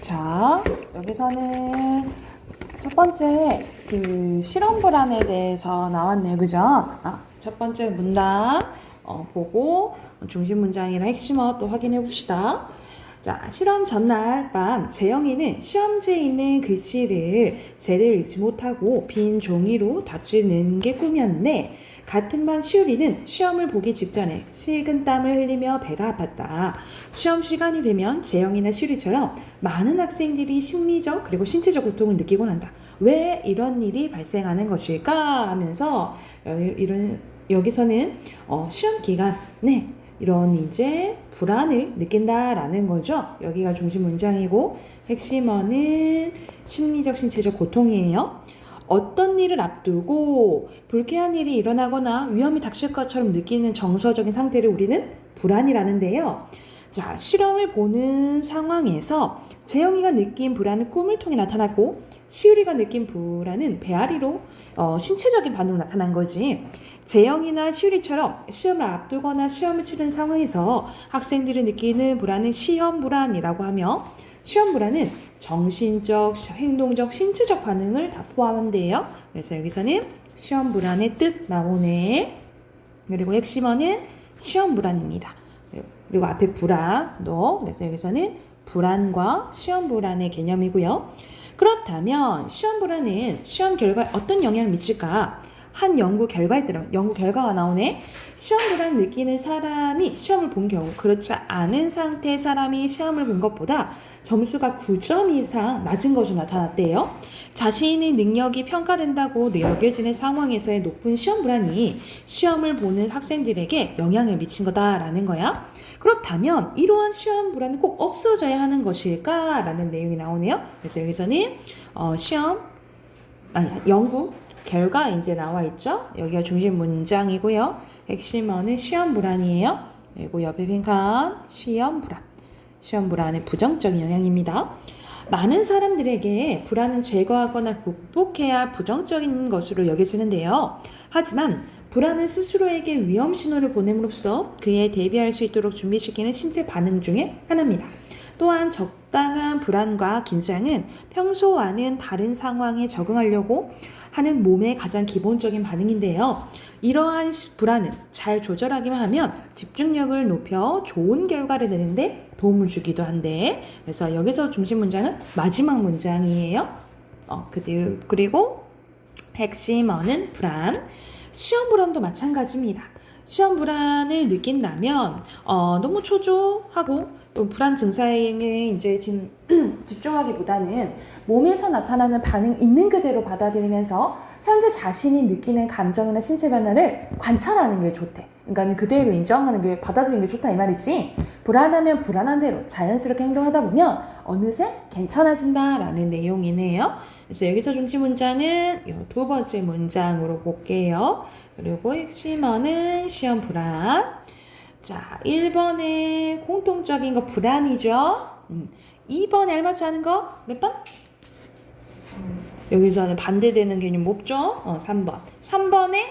자, 여기서는 첫 번째 그 실험 불안에 대해서 나왔네요. 그죠? 첫 번째 문장 보고 중심 문장이나 핵심어 또 확인해 봅시다. 자, 실험 전날 밤 재영이는 시험지에 있는 글씨를 제대로 읽지 못하고 빈 종이로 답지를 내는 게 꿈이었는데 같은 반 시우리는 시험을 보기 직전에 식은땀을 흘리며 배가 아팠다. 시험 시간이 되면 재영이나 시우리처럼 많은 학생들이 심리적 그리고 신체적 고통을 느끼곤 한다. 왜 이런 일이 발생하는 것일까 하면서 여기서는 시험 기간에 이런 이제 불안을 느낀다라는 거죠. 여기가 중심 문장이고 핵심어는 심리적 신체적 고통이에요. 어떤 일을 앞두고 불쾌한 일이 일어나거나 위험이 닥칠 것처럼 느끼는 정서적인 상태를 우리는 불안이라는데요. 자, 실험을 보는 상황에서 재영이가 느낀 불안은 꿈을 통해 나타났고 수유리가 느낀 불안은 배앓이로 신체적인 반응으로 나타난 거지. 재영이나 시우리처럼 시험을 앞두거나 시험을 치른 상황에서 학생들이 느끼는 불안은 시험 불안이라고 하며 시험 불안은 정신적, 행동적, 신체적 반응을 다 포함한대요. 그래서 여기서는 시험 불안의 뜻 나오네. 그리고 핵심어는 시험 불안입니다. 그리고 앞에 불안도 그래서 여기서는 불안과 시험 불안의 개념이고요. 그렇다면 시험 불안은 시험 결과에 어떤 영향을 미칠까? 한 연구 결과에 따라 연구 결과가 나오네. 시험 불안을 느끼는 사람이 시험을 본 경우 그렇지 않은 상태의 사람이 시험을 본 것보다 점수가 9점 이상 낮은 것으로 나타났대요. 자신의 능력이 평가된다고 여겨지는 상황에서의 높은 시험 불안이 시험을 보는 학생들에게 영향을 미친 거다라는 거야. 그렇다면 이러한 시험 불안은 꼭 없어져야 하는 것일까라는 내용이 나오네요. 그래서 여기서는 연구 결과 이제 나와 있죠. 여기가 중심 문장이고요. 핵심어는 시험 불안이에요. 그리고 옆에 빈칸 시험 불안. 시험 불안의 부정적인 영향입니다. 많은 사람들에게 불안은 제거하거나 극복해야 할 부정적인 것으로 여겨지는데요. 하지만 불안은 스스로에게 위험 신호를 보냄으로써 그에 대비할 수 있도록 준비시키는 신체 반응 중에 하나입니다. 또한 적당한 불안과 긴장은 평소와는 다른 상황에 적응하려고 하는 몸의 가장 기본적인 반응인데요. 이러한 불안은 잘 조절하기만 하면 집중력을 높여 좋은 결과를 내는데 도움을 주기도 한데, 그래서 여기서 중심 문장은 마지막 문장이에요. 그리고 핵심어는 불안. 시험 불안도 마찬가지입니다. 시험 불안을 느낀다면 너무 초조하고 또 불안 증상에 이제 집중하기보다는 몸에서 나타나는 반응 있는 그대로 받아들이면서 현재 자신이 느끼는 감정이나 신체 변화를 관찰하는 게 좋대. 그러니까 그대로 인정하는 게 받아들이는 게 좋다 이 말이지. 불안하면 불안한 대로 자연스럽게 행동하다 보면 어느새 괜찮아진다라는 내용이네요. 그래서 여기서 중심 문장은 이 두 번째 문장으로 볼게요. 그리고 핵심어는 시험 불안. 자, 1번에 공통적인 거 불안이죠. 2번에 알맞지 않은 거 몇 번? 여기서는 반대되는 개념 없죠? 3번. 3번에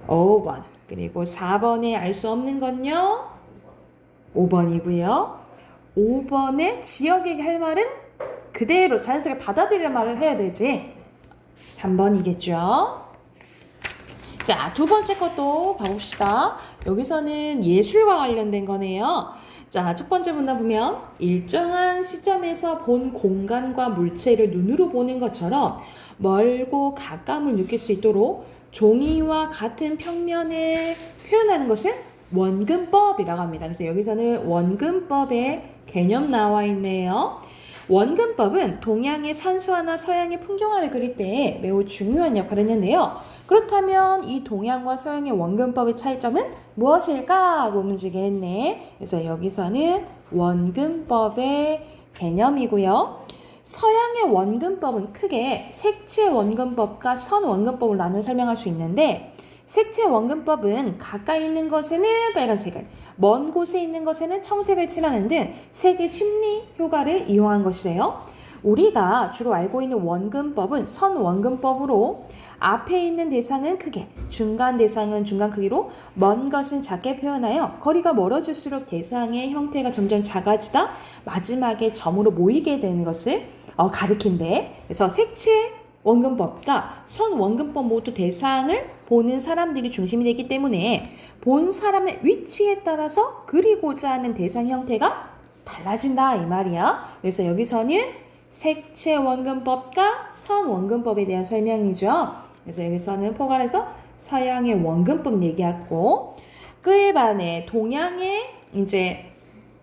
5번. 그리고 4번에 알 수 없는 건요? 5번이고요. 5번에 지역에게 할 말은 그대로 자연스럽게 받아들이는 말을 해야 되지. 3번이겠죠? 자, 두 번째 것도 봐봅시다. 여기서는 예술과 관련된 거네요. 자, 첫 번째 문단 보면 일정한 시점에서 본 공간과 물체를 눈으로 보는 것처럼 멀고 가까움을 느낄 수 있도록 종이와 같은 평면에 표현하는 것을 원근법이라고 합니다. 그래서 여기서는 원근법의 개념 나와 있네요. 원근법은 동양의 산수화나 서양의 풍경화를 그릴 때 매우 중요한 역할을 했는데요. 그렇다면 이 동양과 서양의 원근법의 차이점은 무엇일까 하고 문제게 했네. 그래서 여기서는 원근법의 개념이고요. 서양의 원근법은 크게 색채 원근법과 선 원근법을 나눠 설명할 수 있는데, 색채 원근법은 가까이 있는 것에는 빨간색을, 먼 곳에 있는 것에는 청색을 칠하는 등 색의 심리 효과를 이용한 것이래요. 우리가 주로 알고 있는 원근법은 선원근법으로 앞에 있는 대상은 크게, 중간 대상은 중간 크기로, 먼 것은 작게 표현하여 거리가 멀어질수록 대상의 형태가 점점 작아지다 마지막에 점으로 모이게 되는 것을 가리킨대. 그래서 색채 원근법과 선원근법 모두 대상을 보는 사람들이 중심이 되기 때문에 본 사람의 위치에 따라서 그리고자 하는 대상 형태가 달라진다 이 말이야. 그래서 여기서는 색채 원근법과 선 원근법에 대한 설명이죠. 그래서 여기서는 포괄해서 서양의 원근법 얘기하고, 그에 반해 동양의 이제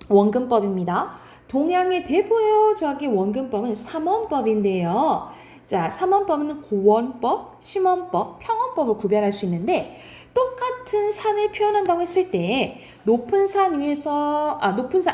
원근법입니다. 동양의 대표적인 원근법은 삼원법인데요. 자, 삼원법은 고원법, 심원법, 평원법을 구별할 수 있는데, 똑같은 산을 표현한다고 했을 때 높은 산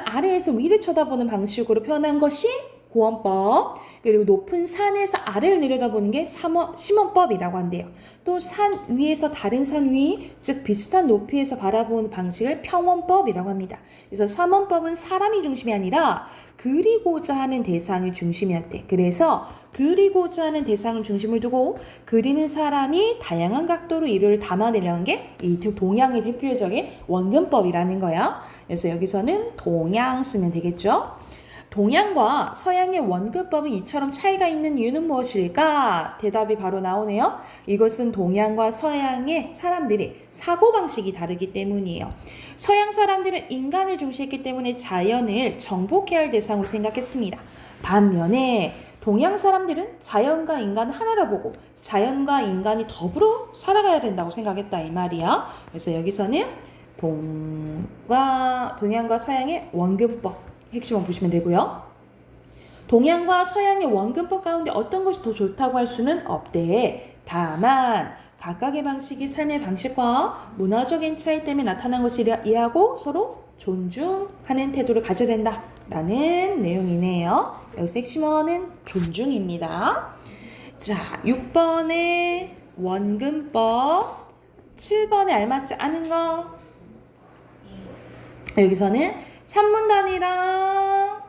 아래에서 위를 쳐다보는 방식으로 표현한 것이 고원법, 그리고 높은 산에서 아래를 내려다보는 게 심원법이라고 한대요. 또 산 위에서 다른 산 위, 즉 비슷한 높이에서 바라보는 방식을 평원법이라고 합니다. 그래서 삼원법은 사람이 중심이 아니라 그리고자 하는 대상이 중심이었대. 그래서 그리고자 하는 대상을 중심을 두고 그리는 사람이 다양한 각도로 이를 담아내려는 게 이 동양의 대표적인 원근법이라는 거야. 그래서 여기서는 동양 쓰면 되겠죠. 동양과 서양의 원근법은 이처럼 차이가 있는 이유는 무엇일까? 대답이 바로 나오네요. 이것은 동양과 서양의 사람들이 사고방식이 다르기 때문이에요. 서양 사람들은 인간을 중시했기 때문에 자연을 정복해야 할 대상으로 생각했습니다. 반면에 동양 사람들은 자연과 인간 하나라 보고 자연과 인간이 더불어 살아가야 된다고 생각했다 이 말이야. 그래서 여기서는 동양과 서양의 원근법 핵심을 보시면 되고요. 동양과 서양의 원근법 가운데 어떤 것이 더 좋다고 할 수는 없대. 다만 각각의 방식이 삶의 방식과 문화적인 차이 때문에 나타난 것이라 이해하고 서로 존중하는 태도를 가져야 된다라는 내용이네요. 여기서 핵심어는 존중입니다. 자, 6번의 원근법, 7번에 알맞지 않은 거. 여기서는 3문단이랑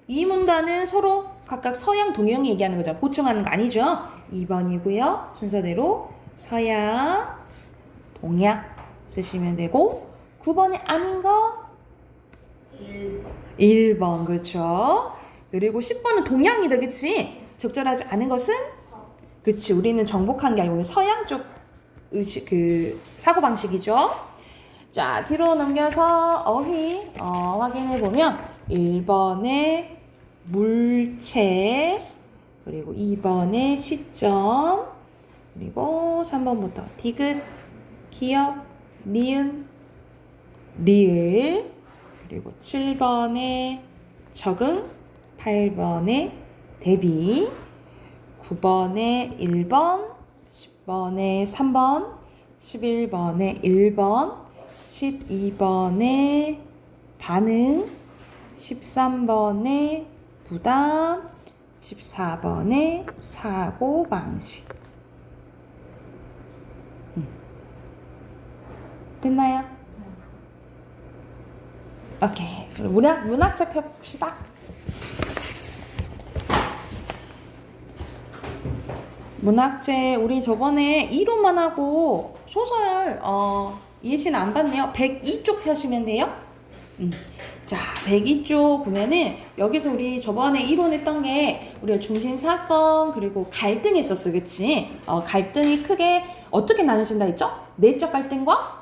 2문단은 서로 각각 서양, 동양 얘기하는 거죠. 보충하는 거 아니죠? 2번이고요. 순서대로 서양, 동양 쓰시면 되고, 9번에 아닌 거 1번 그렇죠. 그리고 10번은 동양이다, 그치? 적절하지 않은 것은? 그치, 우리는 정복한 게 아니고 서양 쪽 사고방식이죠. 자, 뒤로 넘겨서 어휘 확인해보면 1번에 물체, 그리고 2번에 시점, 그리고 3번부터 디귿, 기역, 니은, 리을, 그리고 7번에 적응, 8번에 대비, 9번에 1번, 10번에 3번, 11번에 1번, 12번에 반응, 13번에 부담, 14번에 사고방식. 됐나요? 오케이. 문학책 펴봅시다. 문학책 우리 저번에 이론만 하고 소설 예시는 안 봤네요. 102쪽 펴시면 돼요. 자, 102쪽 보면은 여기서 우리 저번에 이론했던 게 우리가 중심 사건 그리고 갈등이 있었어, 그치? 갈등이 크게 어떻게 나눠진다 했죠? 내적 갈등과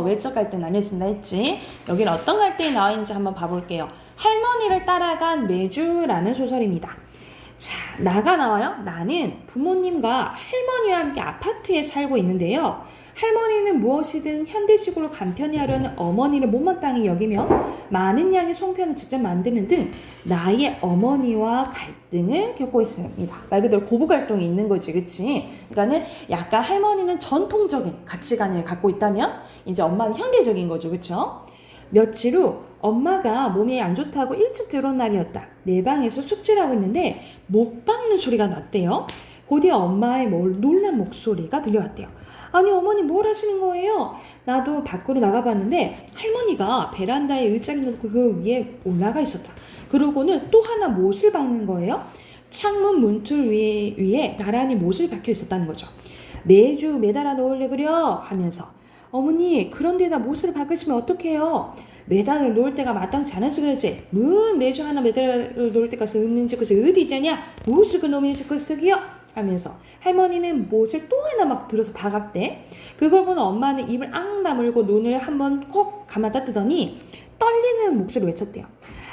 외적 갈등 나눠진다 했지. 여기는 어떤 갈등이 나와 있는지 한번 봐볼게요. 할머니를 따라간 매주라는 소설입니다. 자, 나가 나와요. 나는 부모님과 할머니와 함께 아파트에 살고 있는데요. 할머니는 무엇이든 현대식으로 간편히 하려는 어머니를 못마땅히 여기며 많은 양의 송편을 직접 만드는 등 나의 어머니와 갈등을 겪고 있습니다. 말 그대로 고부 갈등이 있는 거지, 그치? 그러니까는 약간 할머니는 전통적인 가치관을 갖고 있다면 이제 엄마는 현대적인 거죠, 그쵸? 며칠 후 엄마가 몸이 안 좋다고 일찍 들어온 날이었다. 내 방에서 숙제를 하고 있는데 못 박는 소리가 났대요. 곧이어 엄마의 놀란 목소리가 들려왔대요. 아니 어머니 뭘 하시는 거예요? 나도 밖으로 나가봤는데 할머니가 베란다에 의자를 놓고 그 위에 올라가 있었다. 그러고는 또 하나 못을 박는 거예요. 창문 문틀 위에 나란히 못을 박혀 있었다는 거죠. 매주 매달아 놓으려 그려 하면서 어머니 그런데다 못을 박으시면 어떡해요? 매달아 놓을 때가 마땅치 않아서 그러지. 매주 하나 매달아 놓을 때까지 없는 짓 것이 어디 있냐냐? 무엇을 그 놈의 짓 것이기요? 하면서 할머니는 못을 또 하나 막 들어서 박았대. 그걸 보는 엄마는 입을 앙 다물고 눈을 한번 꼭 감았다 뜨더니 떨리는 목소리로 외쳤대요.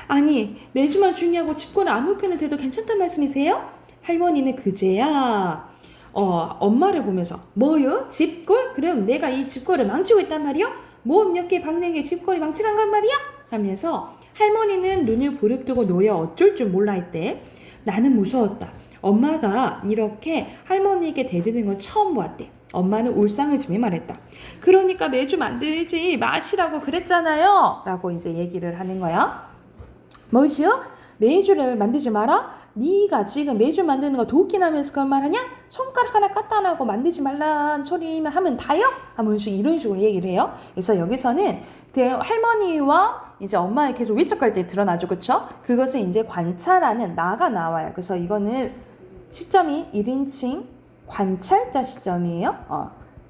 아니 매주만 중요하고 집거를 아무렇게나 돼도 괜찮단 말씀이세요? 할머니는 그제야 엄마를 보면서 뭐요? 집골? 그럼 내가 이 집골을 망치고 있단 말이요? 몸 몇 개 박는 게 집골이 망치란 걸 말이야? 하면서 할머니는 눈을 부릅뜨고 놓여 어쩔 줄 몰라 했대. 나는 무서웠다. 엄마가 이렇게 할머니에게 대드는 건 처음 보았대. 엄마는 울상을 지며 말했다. 그러니까 매주 만들지 마시라고 그랬잖아요. 라고 이제 얘기를 하는 거야. 뭐시여? 매주를 만들지 마라? 네가 지금 매주 만드는 거 도끼나면서 그런 말 하냐? 손가락 하나 까딱 안 하고 만들지 말란 소리만 하면 다요? 하면서 이런 식으로 얘기를 해요. 그래서 여기서는 할머니와 이제 엄마의 계속 위축할 때 드러나죠. 그쵸? 그것을 이제 관찰하는 나가 나와요. 그래서 이거는 시점이 1인칭 관찰자 시점이에요.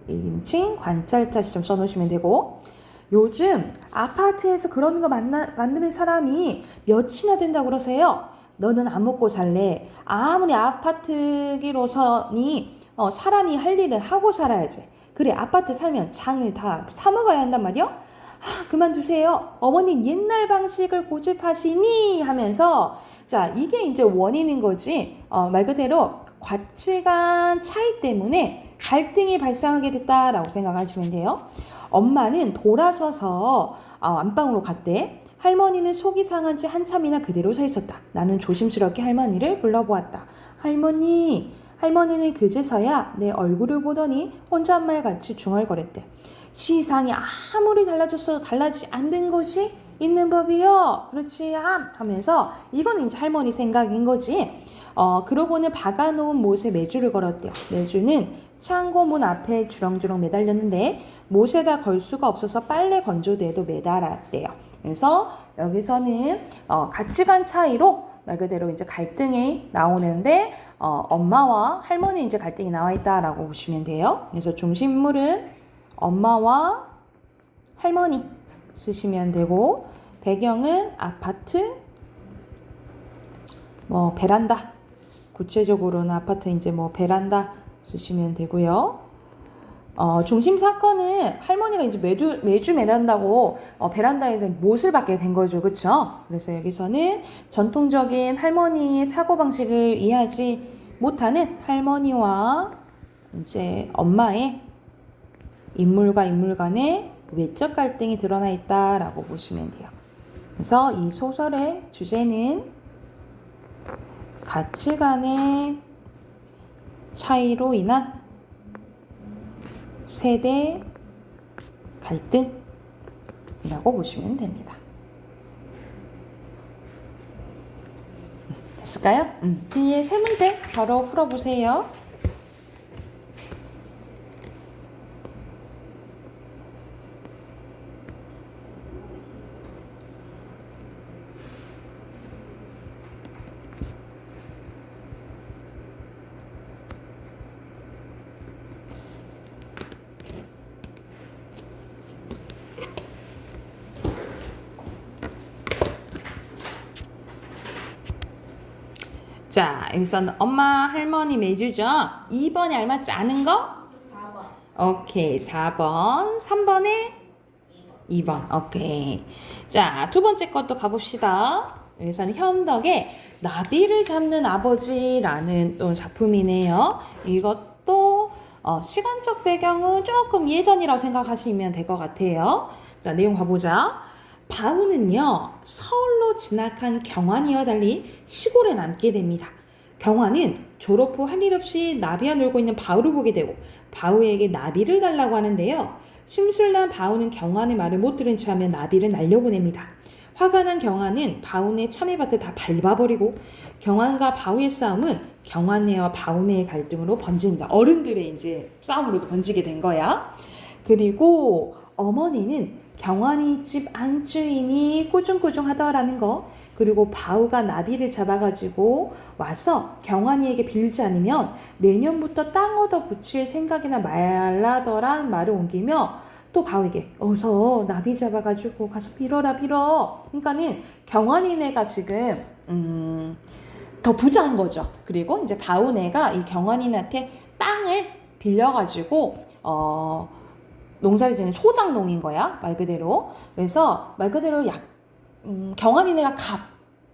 1인칭 관찰자 시점 써놓으시면 되고 요즘 아파트에서 그런 거 만드는 사람이 몇이나 된다고 그러세요? 너는 안 먹고 살래. 아무리 아파트기로서니 사람이 할 일을 하고 살아야지. 그래 아파트 살면 장을 다 사 먹어야 한단 말이요? 그만두세요. 어머니 옛날 방식을 고집하시니 하면서 자 이게 이제 원인인 거지. 말 그대로 가치관 차이 때문에 갈등이 발생하게 됐다라고 생각하시면 돼요. 엄마는 돌아서서 안방으로 갔대. 할머니는 속이 상한 지 한참이나 그대로 서 있었다. 나는 조심스럽게 할머니를 불러보았다. 할머니는 그제서야 내 얼굴을 보더니 혼잣말같이 중얼거렸대. 시상이 아무리 달라졌어도 달라지지 않는 것이 있는 법이요. 그렇지 하면서 이거는 이제 할머니 생각인 거지. 그러고는 박아놓은 못에 매주를 걸었대요. 매주는 창고 문 앞에 주렁주렁 매달렸는데 못에다 걸 수가 없어서 빨래 건조대에도 매달았대요. 그래서 여기서는 가치관 차이로 말 그대로 이제 갈등이 나오는데 엄마와 할머니 이제 갈등이 나와 있다라고 보시면 돼요. 그래서 중심물은 엄마와 할머니 쓰시면 되고 배경은 아파트, 베란다. 구체적으로는 아파트 이제 베란다 쓰시면 되고요. 중심 사건은 할머니가 이제 매주 매단다고 베란다에서 못을 받게 된 거죠. 그쵸? 그래서 여기서는 전통적인 할머니의 사고방식을 이해하지 못하는 할머니와 이제 엄마의 인물과 인물 간의 외적 갈등이 드러나 있다라고 보시면 돼요. 그래서 이 소설의 주제는 가치관의 차이로 인한 세대 갈등이라고 보시면 됩니다. 됐을까요? 뒤에 세 문제 바로 풀어보세요. 자, 여기서는 엄마, 할머니 매주죠? 2번에 알맞지 않은 거? 4번. 오케이, 4번. 3번에? 2번. 오케이. 자, 두 번째 것도 가봅시다. 여기서는 현덕의 나비를 잡는 아버지라는 또 작품이네요. 이것도 시간적 배경은 조금 예전이라고 생각하시면 될 것 같아요. 자, 내용 봐보자. 바우는요 서울로 진학한 경환이와 달리 시골에 남게 됩니다. 경환은 졸업 후 할 일 없이 나비와 놀고 있는 바우를 보게 되고 바우에게 나비를 달라고 하는데요. 심술난 바우는 경환의 말을 못 들은 채 하며 나비를 날려보냅니다. 화가 난 경환은 바우의 참외밭을 다 밟아버리고 경환과 바우의 싸움은 경환이와 바운의 갈등으로 번진다. 어른들의 이제 싸움으로 번지게 된 거야. 그리고 어머니는 경환이 집 안주인이 꾸중꾸중하더라는 거, 그리고 바우가 나비를 잡아가지고 와서 경환이에게 빌지 않으면 내년부터 땅 얻어 붙일 생각이나 말라더란 말을 옮기며 또 바우에게 어서 나비 잡아가지고 가서 빌어라 빌어. 그러니까는 경환이네가 지금 더 부자인 거죠. 그리고 이제 바우네가 이 경환이한테 땅을 빌려가지고 농사를 지는 소작농인 거야, 말 그대로. 그래서 말 그대로 경환이네가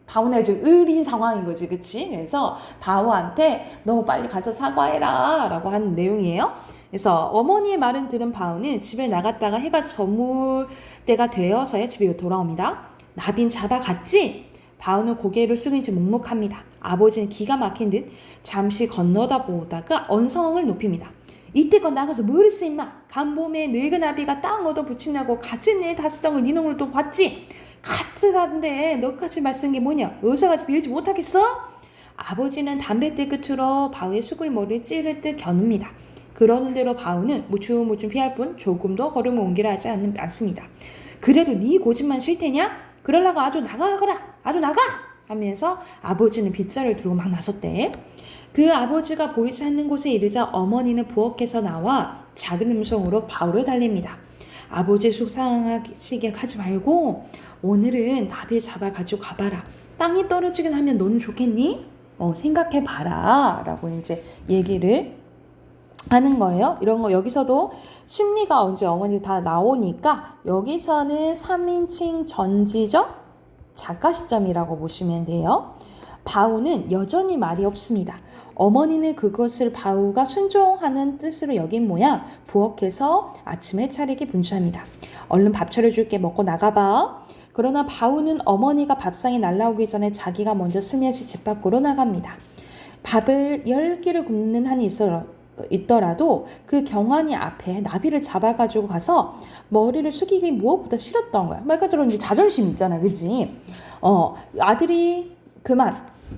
바우네가 지금 을인 상황인 거지, 그치? 그래서 바우한테 너 빨리 가서 사과해라 라고 하는 내용이에요. 그래서 어머니의 말은 들은 바우는 집을 나갔다가 해가 저물 때가 되어서야 집에 돌아옵니다. 나빈 잡아갔지? 바우는 고개를 숙인 채 묵묵합니다. 아버지는 기가 막힌 듯 잠시 건너다 보다가 언성을 높입니다. 이때껏 나가서 뭘 했어 임마? 간봄에 늙은 아비가 땅 얻어 붙이냐고 같이 내 다스덩을 네 놈을 또 봤지? 카트간데 너까지 말쓴 게 뭐냐? 어서가지 빌지 못하겠어? 아버지는 담뱃대 끝으로 바우의 수글머리를 찌를 듯 겨눕니다. 그러는 대로 바우는 무춤무춤 피할 뿐 조금 더 걸음을 옮기려 하지 않습니다. 그래도 네 고집만 싫대냐? 그러려고 아주 나가거라! 아주 나가! 하면서 아버지는 빗자루를 들고 막 나섰대. 그 아버지가 보이지 않는 곳에 이르자 어머니는 부엌에서 나와 작은 음성으로 바우를 달랩니다. 아버지 속상하시게 하지 말고 오늘은 나비를 잡아가지고 가봐라. 땅이 떨어지긴 하면 너는 좋겠니? 생각해봐라 라고 이제 얘기를 하는 거예요. 이런 거 여기서도 심리가 언제 어머니 다 나오니까 여기서는 3인칭 전지적 작가 시점이라고 보시면 돼요. 바우는 여전히 말이 없습니다. 어머니는 그것을 바우가 순종하는 뜻으로 여긴 모양 부엌에서 아침을 차리기 분주합니다. 얼른 밥 차려줄게, 먹고 나가봐. 그러나 바우는 어머니가 밥상이 날라오기 전에 자기가 먼저 슬며시 집 밖으로 나갑니다. 밥을 10개를 굽는 한이 있더라도 그 경환이 앞에 나비를 잡아가지고 가서 머리를 숙이기 무엇보다 싫었던 거야. 말 그대로 이제 자존심 있잖아, 그지?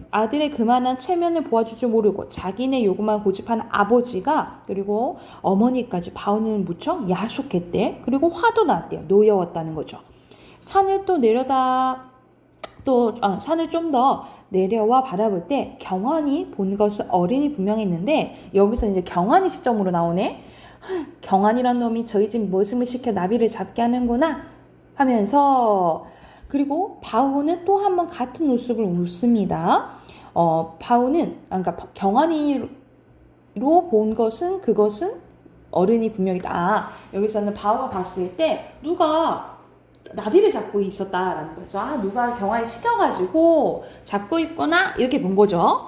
아들의 그만한 체면을 보아줄 줄 모르고 자기네 요구만 고집하는 아버지가, 그리고 어머니까지 바우는 무척 야속했대. 그리고 화도 났대요. 노여웠다는 거죠. 산을 좀 더 내려와 바라볼 때 경환이 본 것은 어린이 분명했는데, 여기서 이제 경환이 시점으로 나오네. 경환이란 놈이 저희 집 머슴을 시켜 나비를 잡게 하는구나 하면서, 그리고 바우는 또 한 번 같은 웃음을 웃습니다. 그러니까 경환이로 본 것은 그것은 어른이 분명이다. 여기서는 바우가 봤을 때 누가 나비를 잡고 있었다라는 거죠. 누가 경환이 시켜가지고 잡고 있구나 이렇게 본 거죠.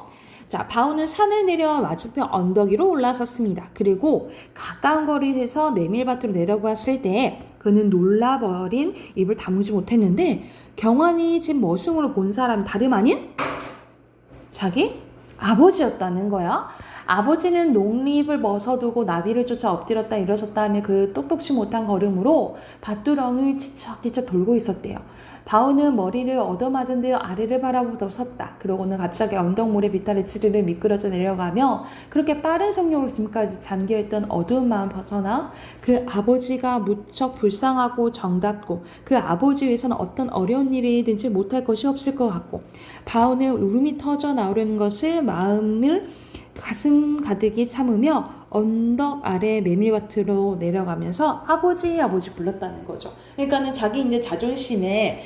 자, 바우는 산을 내려 맞은편 언덕 위로 올라섰습니다. 그리고 가까운 거리에서 메밀밭으로 내려봤을 때 그는 놀라버린 입을 다무지 못했는데, 경환이 집 머슴으로 본 사람이 다름 아닌 자기 아버지였다는 거야. 아버지는 농립을 벗어두고 나비를 쫓아 엎드렸다 일어섰다 하며 그 똑똑지 못한 걸음으로 밭두렁을 지척지척 돌고 있었대요. 바우는 머리를 얻어맞은 듯 아래를 바라보고 섰다. 그러고는 갑자기 언덕모래 비탈에 지르르 미끄러져 내려가며 그렇게 빠른 속력으로 지금까지 잠겨있던 어두운 마음 벗어나 그 아버지가 무척 불쌍하고 정답고 그 아버지 위해서는 어떤 어려운 일이든지 못할 것이 없을 것 같고, 바우는 울음이 터져 나오려는 것을 마음을 가슴 가득히 참으며 언덕 아래 메밀밭으로 내려가면서 아버지 불렀다는 거죠. 그러니까는 자기 이제 자존심에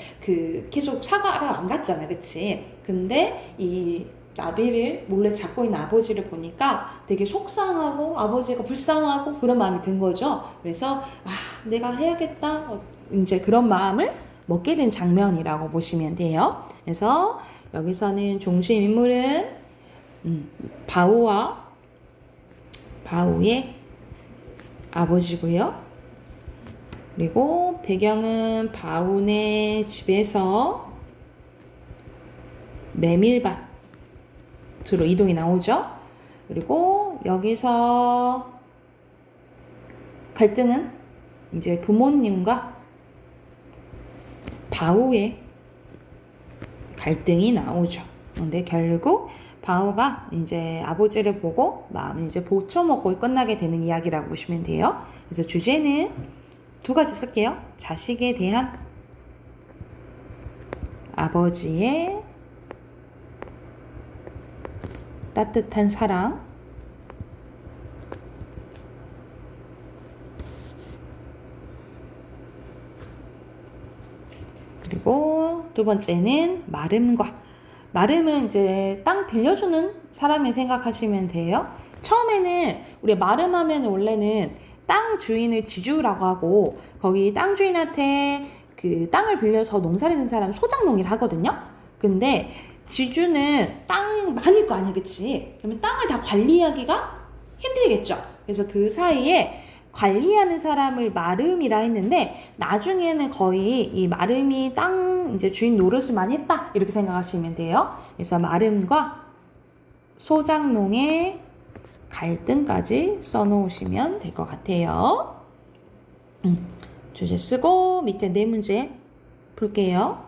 계속 사과를 안 갔잖아, 그치? 근데 이 나비를 몰래 잡고 있는 아버지를 보니까 되게 속상하고 아버지가 불쌍하고 그런 마음이 든 거죠. 그래서 내가 해야겠다, 이제 그런 마음을 먹게 된 장면이라고 보시면 돼요. 그래서 여기서는 중심 인물은 바우의 아버지고요. 그리고 배경은 바우네 집에서 메밀밭으로 이동이 나오죠. 그리고 여기서 갈등은 이제 부모님과 바우의 갈등이 나오죠. 근데 결국 바오가 이제 아버지를 보고 마음 이제 보초먹고 끝나게 되는 이야기라고 보시면 돼요. 그래서 주제는 두 가지 쓸게요. 자식에 대한 아버지의 따뜻한 사랑, 그리고 두 번째는 마름은 이제 땅 빌려주는 사람을 생각하시면 돼요. 처음에는 우리 마름하면 원래는 땅 주인을 지주라고 하고 거기 땅 주인한테 그 땅을 빌려서 농사를 짓는 사람 소작농이를 하거든요. 근데 지주는 땅 많을 거 아니겠지. 그러면 땅을 다 관리하기가 힘들겠죠. 그래서 그 사이에 관리하는 사람을 마름이라 했는데 나중에는 거의 이 마름이 땅 이제 주인 노릇을 많이 했다 이렇게 생각하시면 돼요. 그래서 마름과 소작농의 갈등까지 써놓으시면 될 것 같아요. 주제 쓰고 밑에 네 문제 볼게요.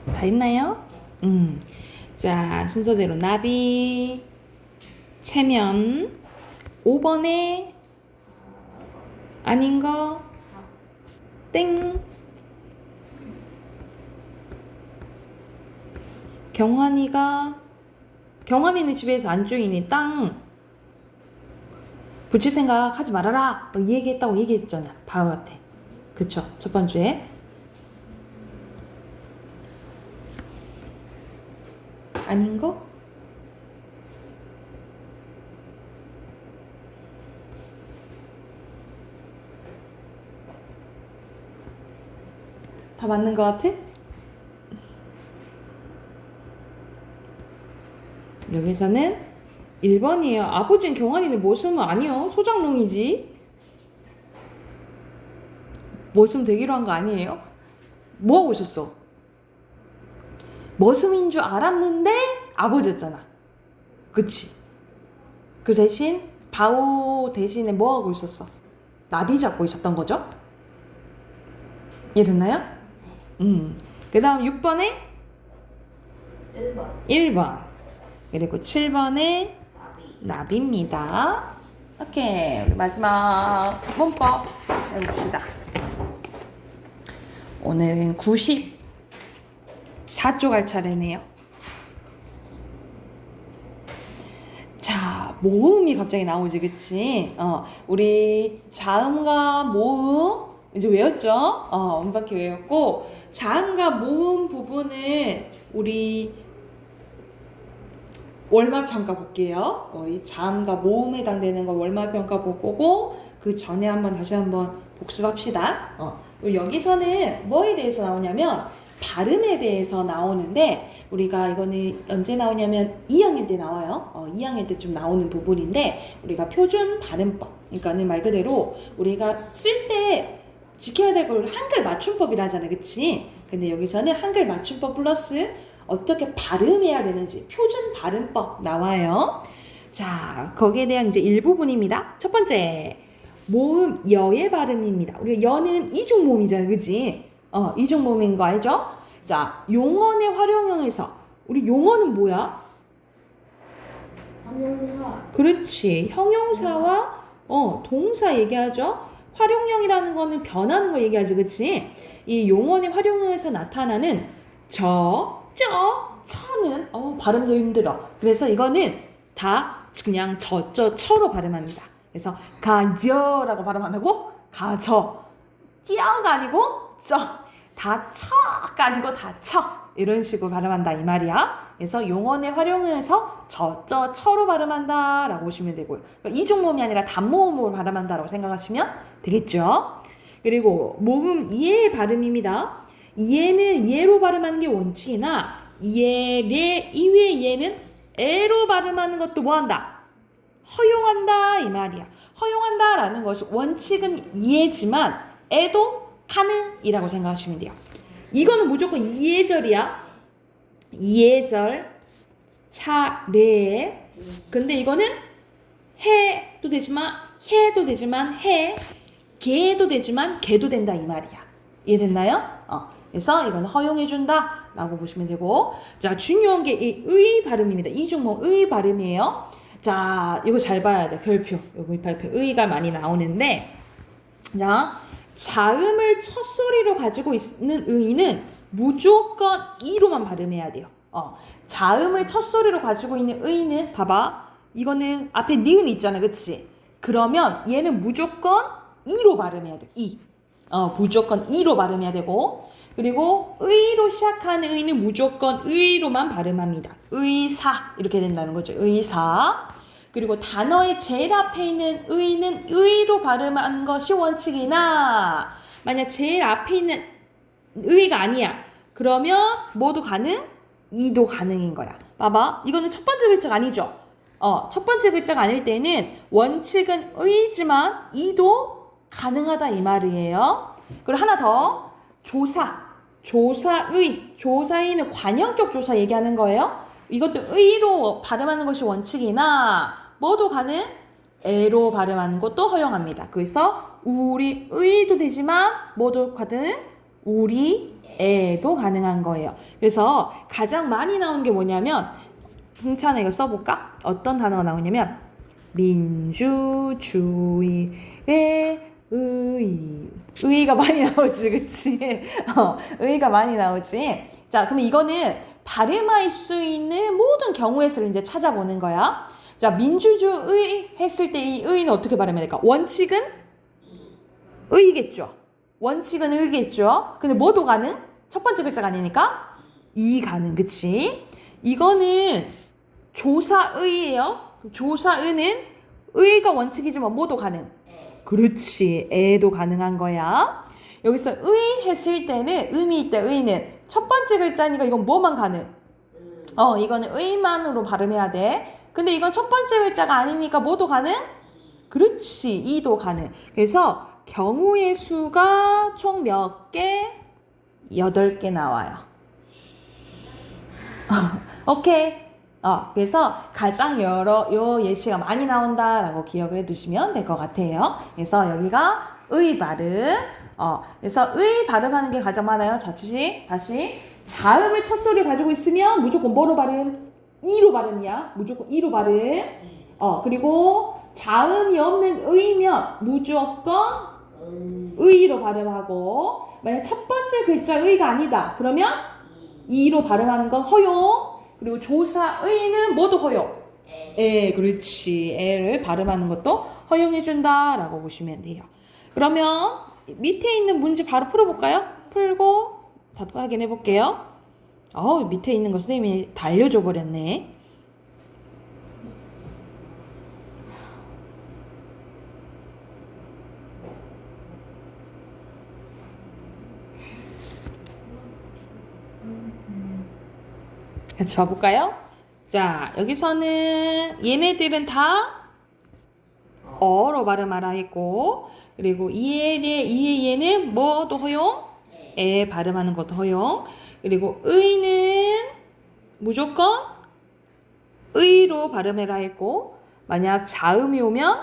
다 했나요? 자, 순서대로 나비, 체면, 5번에 아닌 거, 땡. 경환이는 집에서 안주인이 땅 붙일 생각 하지 말아라. 이 얘기했다고 얘기했잖아. 바오한테. 그쵸? 첫 번째. 아닌 거? 다 맞는 거 같아? 여기서는 1번이에요. 아버지는 경환이는 머슴은 아니요. 소작농이지. 머슴 되기로 한 거 아니에요? 뭐 하고 있었어? 머슴인 줄 알았는데 아버지였잖아. 그치? 그 대신 바오 대신에 뭐 하고 있었어? 나비 잡고 있었던 거죠? 이해됐나요? 그 다음 6번에 1번. 그리고 7번에 나비입니다. 오케이. 우리 마지막 문법 해봅시다. 오늘은 94쪽 할 차례네요. 자, 모음이 갑자기 나오지, 그치? 우리 자음과 모음 이제 외웠죠? 완벽히 외웠고, 자음과 모음 부분을 우리 월말평가 볼게요. 이 자음과 모음에 해당되는 거 월말평가 볼 거고, 그 전에 다시 한번 복습합시다. 여기서는 뭐에 대해서 나오냐면 발음에 대해서 나오는데, 우리가 이거는 언제 나오냐면 2학년 때 나와요. 2학년 때 좀 나오는 부분인데, 우리가 표준 발음법, 그러니까는 말 그대로 우리가 쓸 때 지켜야 될 걸 한글 맞춤법이라 하잖아요. 그치? 근데 여기서는 한글 맞춤법 플러스 어떻게 발음해야 되는지 표준 발음법 나와요. 자, 거기에 대한 이제 일부분입니다. 첫 번째, 모음 여의 발음입니다. 우리가 여는 이중 모음이잖아요. 그치? 이중 모음인 거 알죠? 자, 용언의 활용형에서 우리 용언은 뭐야? 형용사. 그렇지. 형용사와 동사 얘기하죠. 활용형이라는 거는 변하는 거 얘기하지. 그치? 이 용언의 활용형에서 나타나는 처는 발음도 힘들어. 그래서 이거는 다 그냥 처로 발음합니다. 그래서 가저라고 발음 안 하고 가저. 끼어가 아니고 다 처가 아니고 다 처. 이런 식으로 발음한다 이 말이야. 그래서 용언의 활용해서 처로 발음한다 라고 보시면 되고요. 그러니까 이중모음이 아니라 단모음으로 발음한다라고 생각하시면 되겠죠. 그리고 모음 이해의 발음입니다. 이해는 이해로 발음하는 게 원칙이나 이해의 이외의 이해는 에로 발음하는 것도 뭐한다? 허용한다 이 말이야. 허용한다 라는 것이 원칙은 이해지만 에도 가능이라고 생각하시면 돼요. 이거는 무조건 이해절이야. 이해절 차례. 근데 이거는 해도 되지만 해 개도 되지만 개도 된다 이 말이야. 이해됐나요? 그래서 이건 허용해준다 라고 보시면 되고, 자, 중요한 게 이 의 발음입니다. 이중모 의 발음이에요. 자, 이거 잘 봐야 돼. 별표. 여기 별표 의가 많이 나오는데, 자, 자음을 첫 소리로 가지고 있는 의는 무조건 이로만 발음해야 돼요. 자음을 첫 소리로 가지고 있는 의는 봐봐. 이거는 앞에 니은 있잖아, 그치? 그러면 얘는 무조건 이로 발음해야 돼. 이. 무조건 이로 발음해야 되고, 그리고 의로 시작하는 의는 무조건 의로만 발음합니다. 의사 이렇게 된다는 거죠. 의사. 그리고 단어의 제일 앞에 있는 의는 의로 발음하는 것이 원칙이나, 만약 제일 앞에 있는 의가 아니야, 그러면 뭐도 가능? 이도 가능인 거야. 봐봐, 이거는 첫 번째 글자가 아니죠. 첫 번째 글자가 아닐 때는 원칙은 의지만 이도 가능하다 이 말이에요. 그리고 하나 더, 조사의는 관형격 조사 얘기하는 거예요. 이것도 의로 발음하는 것이 원칙이나 뭐도 가능? 애로 발음하는 것도 허용합니다. 그래서 우리 의도 되지만 뭐도 가능? 우리 애도 가능한 거예요. 그래서 가장 많이 나온 게 뭐냐면, 승찬아 이거 써볼까? 어떤 단어가 나오냐면 민주주의의 의가 많이 나오지, 그치? 의가 많이 나오지. 자, 그럼 이거는 발음할 수 있는 모든 경우의 수를 이제 찾아보는 거야. 자, 민주주의 했을 때 이 의는 어떻게 발음해야 될까? 원칙은 의겠죠. 원칙은 의겠죠. 근데 뭐도 가능? 첫 번째 글자가 아니니까 이 가능, 그치? 이거는 조사의예요. 조사의는 의가 원칙이지만 뭐도 가능? 그렇지, 애도 가능한 거야. 여기서 의 했을 때는 의미 있다. 의는 첫 번째 글자니까 이건 뭐만 가능? 이거는 의만으로 발음해야 돼. 근데 이건 첫 번째 글자가 아니니까 뭐도 가능? 그렇지, 이도 가능. 그래서 경우의 수가 총 몇 개? 8개 나와요. 오케이. 그래서 가장 요 예시가 많이 나온다라고 기억을 해두시면 될 것 같아요. 그래서 여기가 의 발음. 그래서 의 발음하는 게 가장 많아요. 다시. 자음을 첫 소리를 가지고 있으면 무조건 뭐로 발음? 이로 발음이야. 무조건 이로 발음. 그리고 자음이 없는 의면 무조건 의로 발음하고, 만약 첫 번째 글자 의가 아니다, 그러면 이로 발음하는 건 허용. 그리고 조사의는 뭐도 허용? 그렇지. 애를 발음하는 것도 허용해준다라고 보시면 돼요. 그러면 밑에 있는 문제 바로 풀어볼까요? 풀고 답 확인해볼게요. 밑에 있는 거 선생님이 다 알려줘 버렸네. 같이 봐볼까요? 자, 여기서는 얘네들은 다 어로 발음하라 했고, 그리고 얘는 뭐도 허용? 애 발음하는 것도 허용. 그리고 의는 무조건 의로 발음해라 했고, 만약 자음이 오면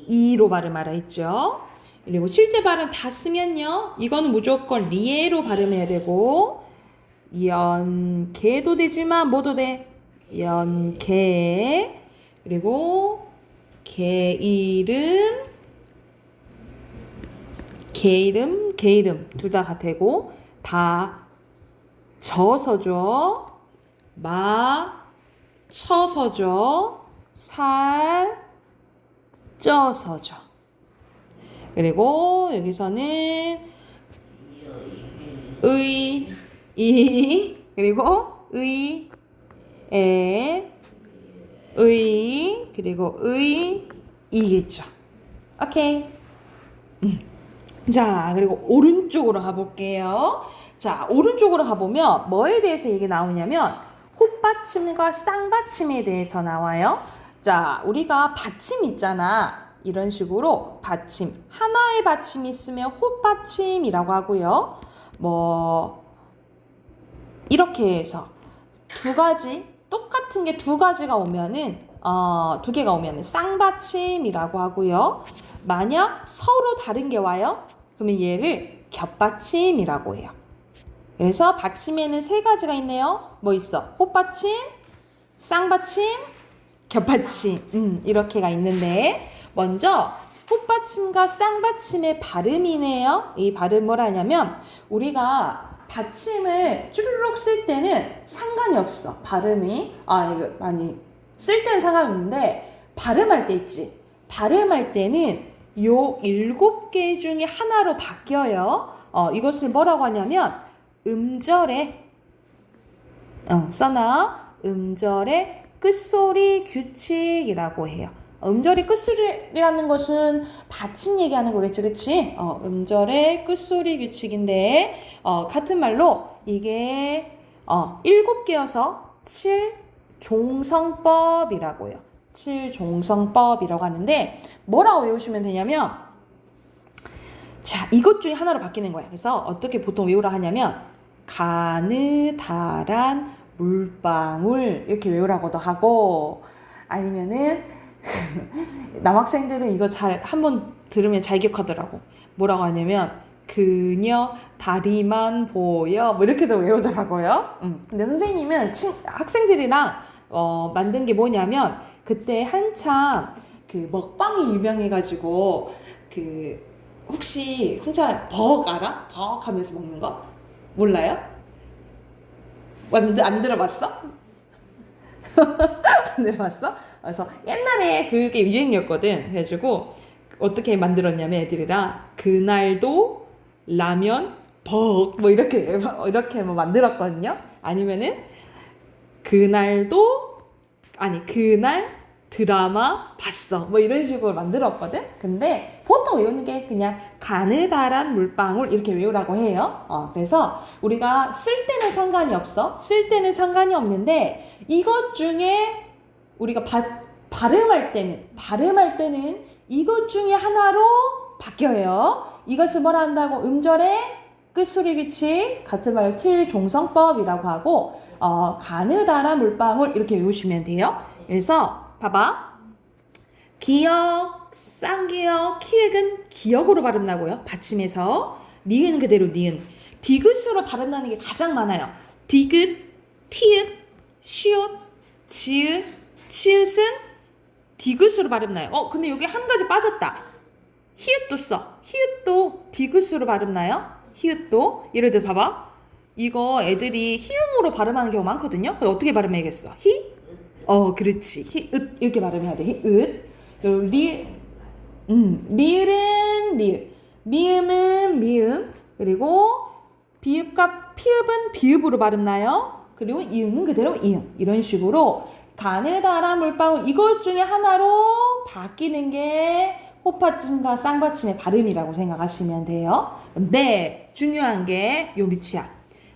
이로 발음하라 했죠. 그리고 실제 발음 다 쓰면요, 이거는 무조건 리에로 발음해야 되고, 연개도 되지만 뭐도 돼? 연개. 그리고 게이름 둘 다 되고, 다 저서죠. 쳐서죠. 쪄서죠. 그리고 여기서는 그리고 그리고 이겠죠. 오케이. 자, 그리고 오른쪽으로 가볼게요. 자, 오른쪽으로 가보면 뭐에 대해서 얘기 나오냐면 헛받침과 쌍받침에 대해서 나와요. 자, 우리가 받침 있잖아. 이런 식으로 받침, 하나의 받침이 있으면 헛받침이라고 하고요. 이렇게 해서 똑같은 게 두 가지가 오면은 두 개가 오면 쌍받침이라고 하고요. 만약 서로 다른 게 와요. 그러면 얘를 겹받침이라고 해요. 그래서 받침에는 세 가지가 있네요. 뭐 있어? 꽃받침, 쌍받침, 겹받침. 이렇게가 있는데 먼저 꽃받침과 쌍받침의 발음이네요. 이 발음 뭐라 하냐면 우리가 받침을 쭈르륵 쓸 때는 상관이 없어. 발음이 이거 많이 쓸 때는 상관이 없는데 발음할 때 있지. 발음할 때는 요 7개 중에 하나로 바뀌어요. 이것을 뭐라고 하냐면 음절의 써놔. 음절의 끝소리 규칙이라고 해요. 음절의 끝소리라는 것은 받침 얘기하는 거겠지, 그치? 음절의 끝소리 규칙인데, 같은 말로 이게 7개여서 7종성법이라고 해요. 7종성법이라고 하는데, 뭐라고 외우시면 되냐면, 자, 이것 중에 하나로 바뀌는 거야. 그래서 어떻게 보통 외우라 하냐면, 가느다란 물방울 이렇게 외우라고도 하고, 아니면은 남학생들은 이거 잘 한번 들으면 잘 기억하더라고. 뭐라고 하냐면 그녀 다리만 보여 뭐 이렇게도 외우더라고요. 근데 선생님은 학생들이랑 만든 게 뭐냐면 그때 한참 그 먹방이 유명해가지고 그 혹시 진짜 버거 알아? 버거 하면서 먹는 거? 몰라요? 안 들어봤어? 안 들어봤어? 그래서 옛날에 그게 유행이었거든. 그래가지고 어떻게 만들었냐면 애들이랑 그날도 라면 뭐 이렇게 뭐 만들었거든요. 아니면은 그날 드라마 봤어 뭐 이런 식으로 만들었거든. 근데 보통 외우는 게 그냥 가느다란 물방울 이렇게 외우라고 해요. 그래서 우리가 쓸 때는 상관이 없어. 쓸 때는 상관이 없는데 이것 중에 우리가 발음할 때는 이것 중에 하나로 바뀌어요. 이것을 뭐라 한다고? 음절의 끝소리 규칙, 같은 말로 7종성법이라고 하고, 가느다란 물방울 이렇게 외우시면 돼요. 그래서 봐봐. 기역, 쌍기역, 키읔은 기역으로 발음 나고요. 받침에서 니은 그대로 니은. 디귿으로 발음 나는 게 가장 많아요. 디귿, 티읕, 시옷, 지읒, 치읓은 디귿으로 발음 나요. 근데 여기 한 가지 빠졌다. 히읗도 써. 히읗도 디귿으로 발음 나요. 히읗도. 예를 들어 봐봐. 이거 애들이 히읗으로 발음하는 경우 많거든요. 그럼 어떻게 발음해야겠어? 그렇지. 히읗 이렇게 발음해야 돼. 히읗. 그리고 리을은 리을. 미음은 미음. 그리고 비읍과 피읍은 비읍으로 발음 나요. 그리고 이응은 그대로 이응. 이런 식으로 가느다란 물방울 이것 중에 하나로 바뀌는 게 호받침과 쌍받침의 발음이라고 생각하시면 돼요. 근데 중요한 게 요 밑이야.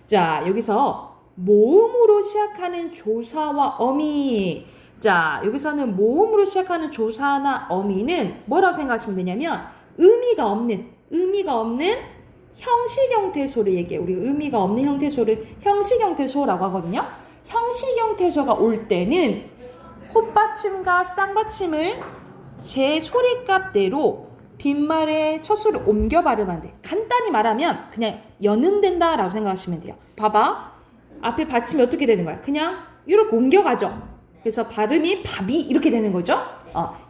자, 여기서 모음으로 시작하는 조사와 어미. 자, 여기서는 모음으로 시작하는 조사나 어미는 뭐라고 생각하시면 되냐면 의미가 없는 형식 형태소를 얘기해요. 우리가 의미가 없는 형태소를 형식 형태소라고 하거든요. 형식 형태소가 올 때는 콧받침과 쌍받침을 제 소리값대로 뒷말에 첫 소리를 옮겨 발음하면 돼. 간단히 말하면 그냥 연음된다 라고 생각하시면 돼요. 봐봐. 앞에 받침이 어떻게 되는 거야? 그냥 이렇게 옮겨가죠. 그래서 발음이 밥이 이렇게 되는 거죠.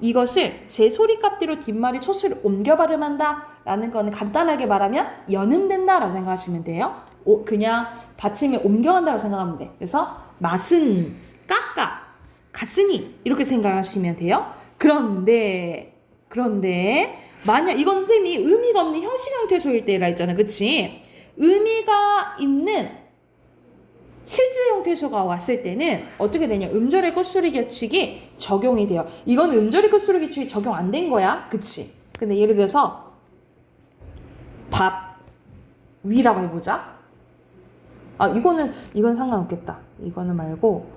이것을 제 소리값대로 뒷말에 첫 소리를 옮겨 발음한다 라는 거는 간단하게 말하면 연음된다 라고 생각하시면 돼요. 그냥 받침이 옮겨간다고 생각하면 돼. 그래서 맛은 까까, 갔으니 이렇게 생각하시면 돼요. 그런데 만약 이건 선생님이 의미가 없는 형식 형태소일 때라 했잖아. 그치? 의미가 있는 실제 형태소가 왔을 때는 어떻게 되냐? 음절의 끝소리 규칙이 적용이 돼요. 이건 음절의 끝소리 규칙이 적용 안 된 거야. 그치? 근데 예를 들어서 밥 위라고 해보자. 이건 상관없겠다. 이거는 말고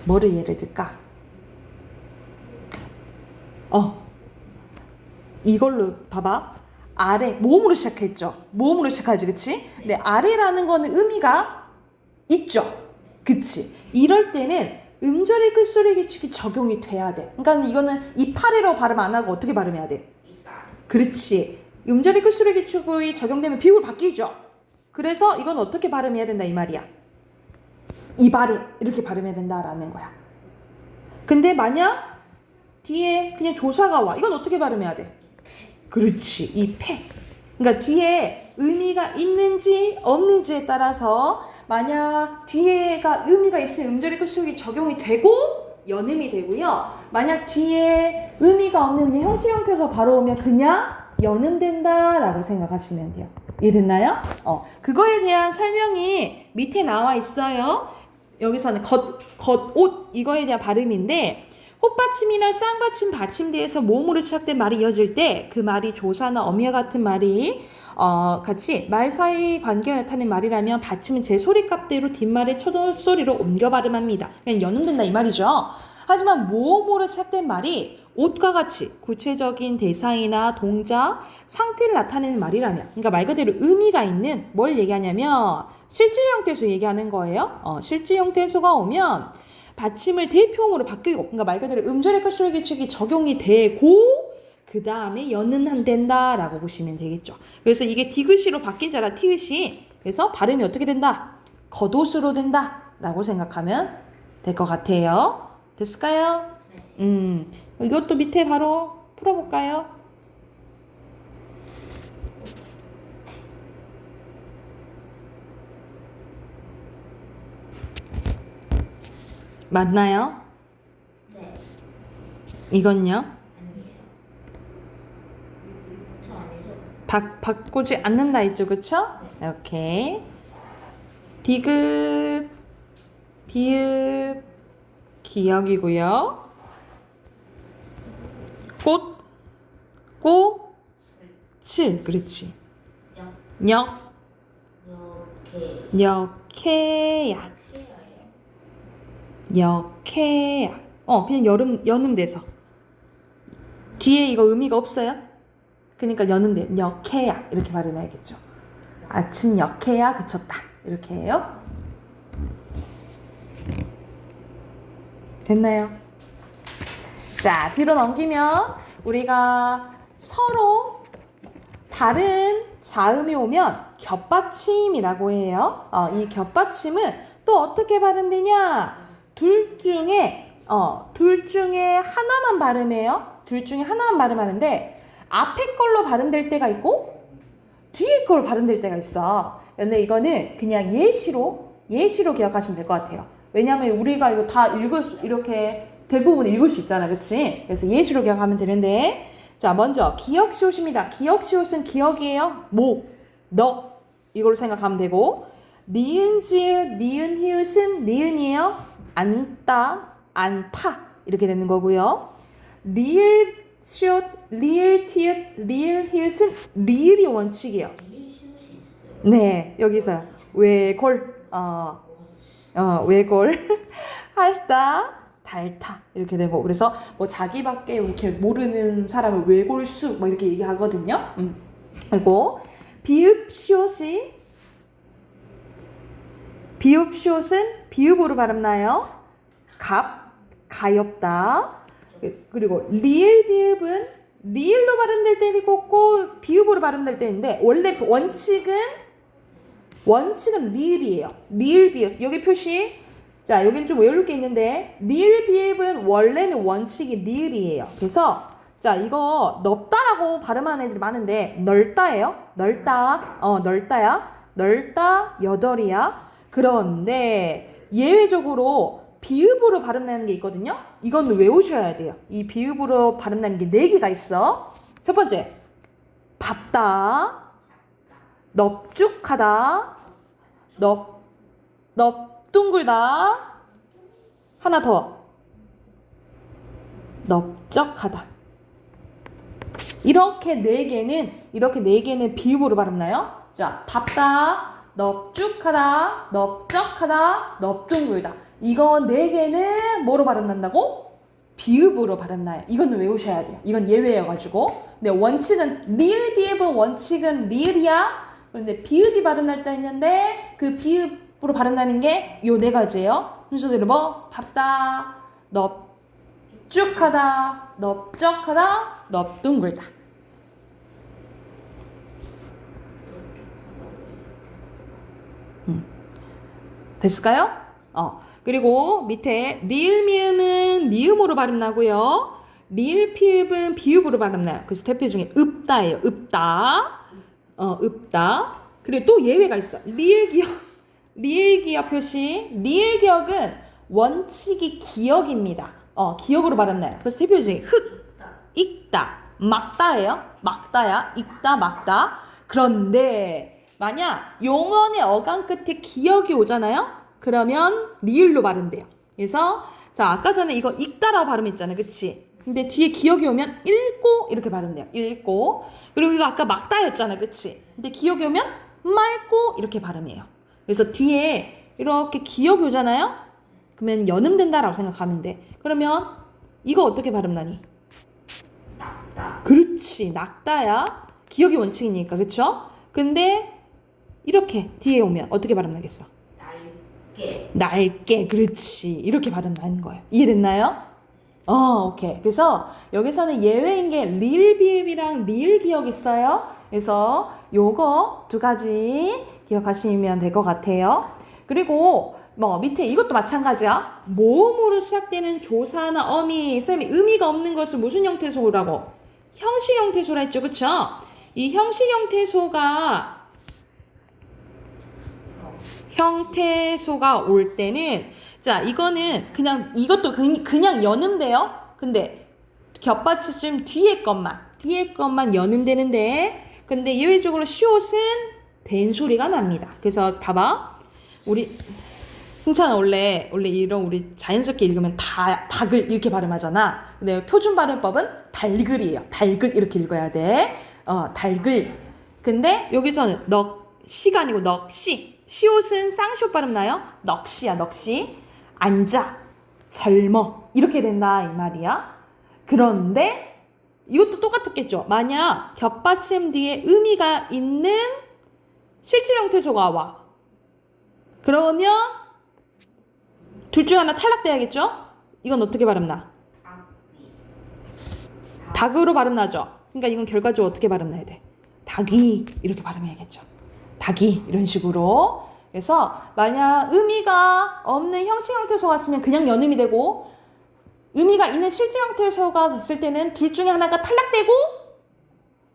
뭐를 예를 들까? 이걸로 봐봐. 아래 모음으로 시작했죠. 모음으로 시작하지, 그치? 근데 아래라는 거는 의미가 있죠. 그치. 이럴 때는 음절의 끝소리 규칙이 적용이 돼야 돼. 그러니까 이거는 이파리로 발음 안 하고 어떻게 발음해야 돼? 그렇지. 음절의 끝소리 규칙이 적용되면 비읍으로 바뀌죠. 그래서 이건 어떻게 발음해야 된다 이 말이야. 이발이 이렇게 발음해야 된다라는 거야. 근데 만약 뒤에 그냥 조사가 와. 이건 어떻게 발음해야 돼? 그렇지. 이 패. 그러니까 뒤에 의미가 있는지 없는지에 따라서 만약 뒤에가 의미가 있으면 음절의 끝속이 적용이 되고 연음이 되고요. 만약 뒤에 의미가 없는 형식 형태에서 바로 오면 그냥 연음된다라고 생각하시면 돼요. 이해됐나요? 그거에 대한 설명이 밑에 나와 있어요. 여기서는 겉옷 이거에 대한 발음인데 헛받침이나 쌍받침 받침대에서 모음으로 시작된 말이 이어질 때 그 말이 조사나 어미와 같은 말이 같이 말 사이 관계를 나타내는 말이라면 받침은 제 소리값대로 뒷말의 첫소리로 옮겨 발음합니다. 그냥 연음된다 이 말이죠. 하지만 모음으로 시작된 말이 옷과 같이 구체적인 대상이나 동작, 상태를 나타내는 말이라면 그러니까 말 그대로 의미가 있는 뭘 얘기하냐면 실질 형태수 얘기하는 거예요. 실질 형태수가 오면 받침을 대표음으로 바뀌고 그러니까 말 그대로 음절의 끝소리 규칙이 적용이 되고 그 다음에 연음한된다 라고 보시면 되겠죠. 그래서 이게 디귿이로 바뀌잖아. 티귿이. 그래서 발음이 어떻게 된다? 겉옷으로 된다 라고 생각하면 될 것 같아요. 됐을까요? 이것도 밑에 바로 풀어볼까요? 맞나요? 네. 이건요? 아니에요. 저 아니죠? 바꾸지 않는다 했죠, 그쵸? 네. 오케이. 디귿, 비읍, 기역이고요. 꽃, 꼬, 칠, 그렇지. 역, 이렇게 역해야, 케어예요. 역해야. 그냥 연음돼서. 뒤에 이거 의미가 없어요? 그러니까 연음돼. 역해야 이렇게 발음해야겠죠. 아침 역해야 그쳤다. 이렇게 해요. 됐나요? 자, 뒤로 넘기면 우리가 서로 다른 자음이 오면 겹받침이라고 해요. 이 겹받침은 또 어떻게 발음되냐? 둘 중에 하나만 발음해요. 둘 중에 하나만 발음하는데 앞에 걸로 발음될 때가 있고 뒤에 걸로 발음될 때가 있어. 근데 이거는 그냥 예시로 기억하시면 될 것 같아요. 왜냐하면 우리가 이거 다 이렇게 대부분 읽을 수 있잖아, 그치? 그래서 예시로 기억하면 되는데 자, 먼저 기역시옷입니다. 기역시옷은 기역이에요. 목, 너 이걸로 생각하면 되고 니은, 지읒, 니은, 히읗은 니은이에요. 안따, 안타 이렇게 되는 거고요. 리을, 시옷, 리을, 티읕, 리을, 히읗은 리을이 원칙이에요. 네, 여기서 외골, 외골, 할다, 달타 이렇게 되고 그래서 뭐 자기밖에 이렇게 모르는 사람을 외골수 뭐 이렇게 얘기하거든요. 그리고 비읍시옷은 비읍으로 발음나요. 가엾다. 그리고 리을 비읍은 리을로 발음될 때도 있고 비읍으로 발음될 때 있는데 원래 원칙은 리을이에요. 리을 비읍 여기 표시. 자, 여긴 좀 외울 게 있는데 리을 비읍은 원래는 원칙이 리을이에요. 그래서 자, 이거 넓다라고 발음하는 애들이 많은데 넓다예요. 넓다. 넓다야. 넓다 여덟이야. 그런데 예외적으로 비읍으로 발음나는 게 있거든요. 이건 외우셔야 돼요. 이 비읍으로 발음나는 게 4개가 있어. 첫 번째 밥다, 넙죽하다, 넙둥글다, 하나 더 넓적하다. 이렇게 4개는 비읍으로 발음나요. 자, 답다, 넙죽하다, 넓적하다, 넙둥글다. 이거 4개는 뭐로 발음난다고? 비읍으로 발음나요. 이건 외우셔야 돼요. 이건 예외여가지고. 근데 원칙은 리을 비읍은 원칙은 리을이야. 그런데 비읍이 발음날 때 있는데 그 비읍 으로 발음나는 게 요 네 가지예요. 순서대로 뭐 밥다, 넙죽하다, 넓적하다, 넙둥글다. 됐을까요? 그리고 밑에 리을 미음은 미음으로 발음 나고요. 리을 피읍은 비읍으로 발음 나요. 그래서 대표 중에 읍다예요. 읍다. 읍다. 그리고 또 예외가 있어. 리을 기억 표시. 리을 기억은 원칙이 기억입니다. 기억으로 발음 나요. 그래서 대표 중에 흑, 익다, 막다예요. 막다야. 익다, 막다. 그런데 만약 용언의 어감 끝에 기억이 오잖아요? 그러면 리을로 발음돼요. 그래서 자 아까 전에 이거 읽다라고 발음했잖아요. 그치? 근데 뒤에 기억이 오면 읽고 이렇게 발음돼요. 읽고. 그리고 이거 아까 막다였잖아요. 그치? 근데 기억이 오면 맑고 이렇게 발음해요. 그래서 뒤에 이렇게 기억이 오잖아요? 그러면 연음된다라고 생각하면 돼. 그러면 이거 어떻게 발음나니? 낙다. 그렇지. 낙다야. 기억이 원칙이니까. 그쵸? 근데 이렇게 뒤에 오면 어떻게 발음 나겠어? 날개. 날개. 그렇지. 이렇게 발음 나는 거예요. 이해됐나요? 오케이. 그래서 여기서는 예외인 게 리을 비읍이랑 리을 기억 있어요. 그래서 요거 두 가지 기억하시면 될 것 같아요. 그리고 뭐 밑에 이것도 마찬가지야. 모음으로 시작되는 조사나 어미, 쌤이 의미가 없는 것을 무슨 형태소라고? 형식 형태소라 했죠. 그쵸? 이 형식 형태소가 올 때는 자 이거는 그냥 이것도 그냥 연음돼요. 근데 겹받침 뒤에 것만 연음되는데 근데 예외적으로 시옷은 된 소리가 납니다. 그래서 봐봐 우리 승찬아 원래 이런 우리 자연스럽게 읽으면 닭을 이렇게 발음하잖아. 근데 표준 발음법은 달글이에요. 달글 이렇게 읽어야 돼. 달글. 근데 여기서는 넋시가 아니고 넋시. 시옷은 쌍시옷 발음 나요. 넋시야 넋시. 앉아, 젊어 이렇게 된다 이 말이야. 그런데 이것도 똑같았겠죠. 만약 겹받침 뒤에 의미가 있는 실질 형태소가 와. 그러면 둘 중 하나 탈락돼야겠죠? 이건 어떻게 발음나? 닭으로 발음나죠? 그러니까 이건 결과적으로 어떻게 발음나야 돼? 닭이 이렇게 발음해야겠죠. 닭이 이런 식으로. 그래서 만약 의미가 없는 형식 형태소가 있으면 그냥 연음이 되고 의미가 있는 실질 형태소가 됐을 때는 둘 중에 하나가 탈락되고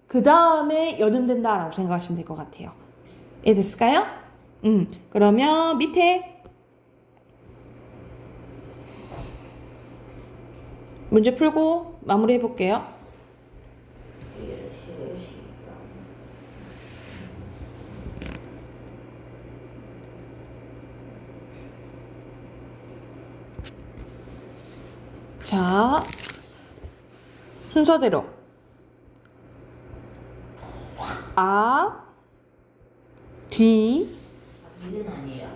그 다음에 연음된다라고 생각하시면 될 것 같아요. 이해됐을까요? 그러면 밑에 문제 풀고 마무리 해볼게요. 자, 순서대로 뒤, 니은 아니에요?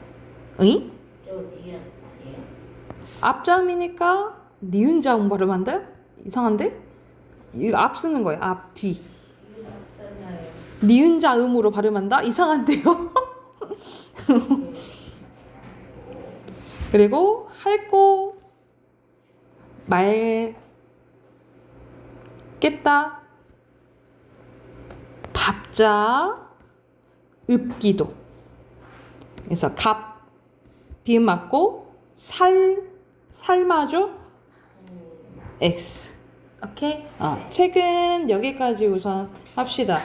응? 저 니은 아니에요? 앞자음이니까 니은자음 발음한대? 이상한데? 이거 앞 쓰는 거예요. 앞, 뒤. 니은 없잖아요. 니은자음으로 발음한다? 이상한데요? 그리고 할고 말겠다 밥자 읍기도. 그래서 갑 비음 맞고 살마죠 X. 오케이? 책은 여기까지 우선 합시다.